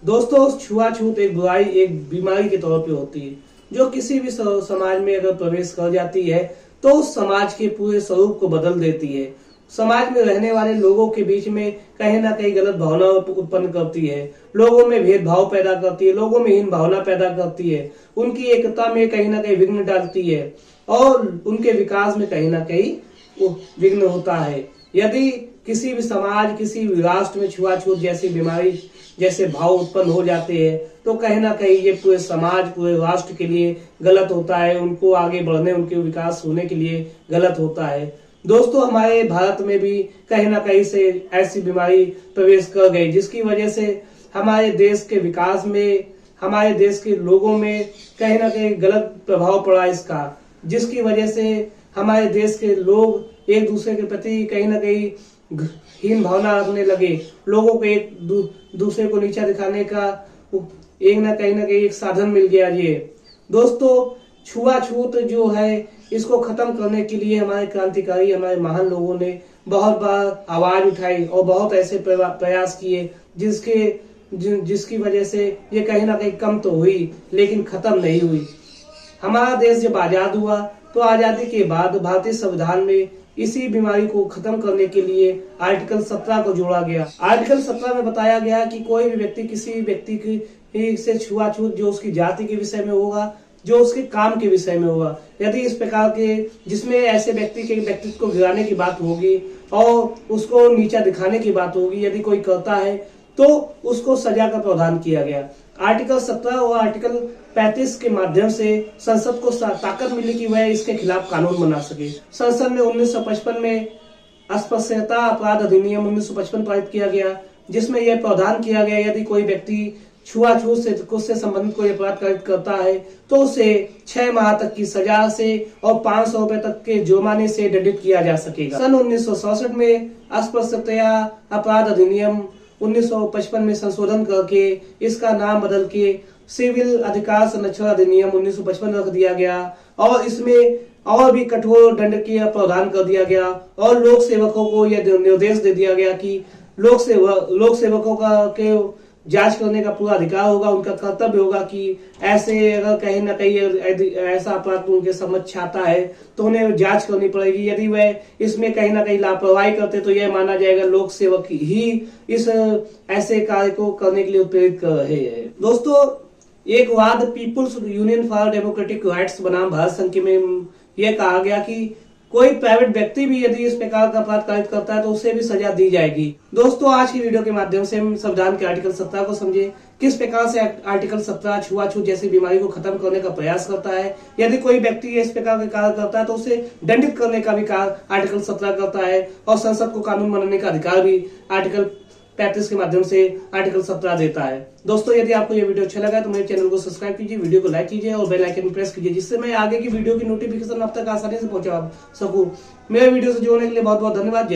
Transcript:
दोस्तों, छुआछूत एक बुराई, एक बीमारी के तौर पे होती है जो किसी भी समाज में अगर प्रवेश कर जाती है तो उस समाज के पूरे स्वरूप को बदल देती है। समाज में रहने वाले लोगों के बीच में कहीं ना कहीं गलत भावना उत्पन्न करती है, लोगों में भेदभाव पैदा करती है, लोगों में हीन भावना पैदा करती है, उनकी एकता में कहीं ना कहीं विघ्न डालती है और उनके विकास में कहीं ना कहीं विघ्न होता है। यदि किसी भी समाज, किसी भी राष्ट्र में छुआछूत जैसी बीमारी जैसे भाव उत्पन्न हो जाते हैं तो कहीं ना कहीं ये पूरे समाज, पूरे राष्ट्र के लिए गलत होता है, उनको आगे बढ़ने, उनके विकास होने के लिए गलत होता है। दोस्तों, हमारे भारत में भी कहीं ना कहीं से ऐसी बीमारी प्रवेश कर गई जिसकी वजह से हमारे देश के विकास में, हमारे देश के लोगों में कहीं ना कहीं गलत प्रभाव पड़ा इसका, जिसकी वजह से हमारे देश के लोग एक दूसरे के प्रति कहीं ना कहीं हीन भावना रखने लगे, लोगों को एक दूसरे को नीचा दिखाने का एक ना कहीं एक साधन मिल गया ये। दोस्तों, छुआछूत जो है इसको खत्म करने के लिए हमारे क्रांतिकारी, हमारे महान लोगों ने बहुत बार आवाज उठाई और बहुत ऐसे प्रयास किए जिसकी वजह से ये कहीं ना कहीं कम तो हुई लेकिन खत्म नहीं हुई। हमारा देश जब आजाद हुआ तो आजादी के बाद भारतीय संविधान में इसी बीमारी को खत्म करने के लिए आर्टिकल 17 को जोड़ा गया। आर्टिकल 17 में बताया गया कि कोई भी व्यक्ति किसी भी व्यक्ति की से छुआछूत जो उसकी जाति के विषय में होगा, जो उसके काम के विषय में होगा, यदि इस प्रकार के जिसमें ऐसे व्यक्ति के व्यक्तित्व को गिराने की बात होगी और उसको नीचा दिखाने की बात होगी, यदि कोई करता है तो उसको सजा का प्रावधान किया गया। आर्टिकल 17 और आर्टिकल 35 के माध्यम से संसद को ताकत मिली कि वह इसके खिलाफ कानून बना सके। संसद ने 1955 में अस्पृश्यता अपराध अधिनियम 1955 पारित किया गया, जिसमें यह प्रावधान किया गया यदि कोई व्यक्ति छुआछूत से संबंधित कोई अपराध कारित करता है तो उसे 6 माह तक की सजा से और 500 रुपए तक के जुर्माने से दंडित किया जा सकेगा। सन 1967 में अस्पृश्यता अपराध अधिनियम 1955 में संशोधन करके इसका नाम बदल के सिविल अधिकार संरक्षण अधिनियम 1955 रख दिया गया और इसमें और भी कठोर दंड के प्रावधान कर दिया गया और लोक सेवकों को यह निर्देश दे दिया गया कि लोक सेवकों का के जांच करने का पूरा अधिकार होगा, उनका कर्तव्य होगा कि ऐसे अगर कहीं ना कहीं ऐसा अपराध उनके समझ आता है तो उन्हें जांच करनी पड़ेगी। यदि वह इसमें कहीं ना कहीं लापरवाही करते तो यह माना जाएगा लोक सेवक ही इस ऐसे कार्य को करने के लिए उत्प्रेरित कर रहे हैं। दोस्तों, एक वाद People's Union for Democratic Rights बनाम भारत संघ में यह कहा गया कि कोई प्राइवेट व्यक्ति भी यदि इस प्रकार का अपराध कारित करता है तो उसे भी सजा दी जाएगी। दोस्तों, आज की वीडियो के माध्यम से हम संविधान के आर्टिकल 17 को समझे, किस प्रकार से आर्टिकल 17 छुआछूत जैसी बीमारी को खत्म करने का प्रयास करता है। यदि कोई व्यक्ति इस प्रकार के कार्य करता है तो उसे दंडित करने का भी कार्य आर्टिकल 17 करता है और संसद को कानून बनाने का अधिकार भी आर्टिकल 35 के माध्यम से आर्टिकल 17 देता है। दोस्तों, यदि आपको यह वीडियो अच्छा लगा तो मेरे चैनल को सब्सक्राइब कीजिए, वीडियो को लाइक कीजिए और बेल आइकन प्रेस कीजिए जिससे मैं आगे की वीडियो की नोटिफिकेशन आप तक आसानी से पहुंचा सकूं। मेरे वीडियो से जुड़ने के लिए बहुत बहुत धन्यवाद।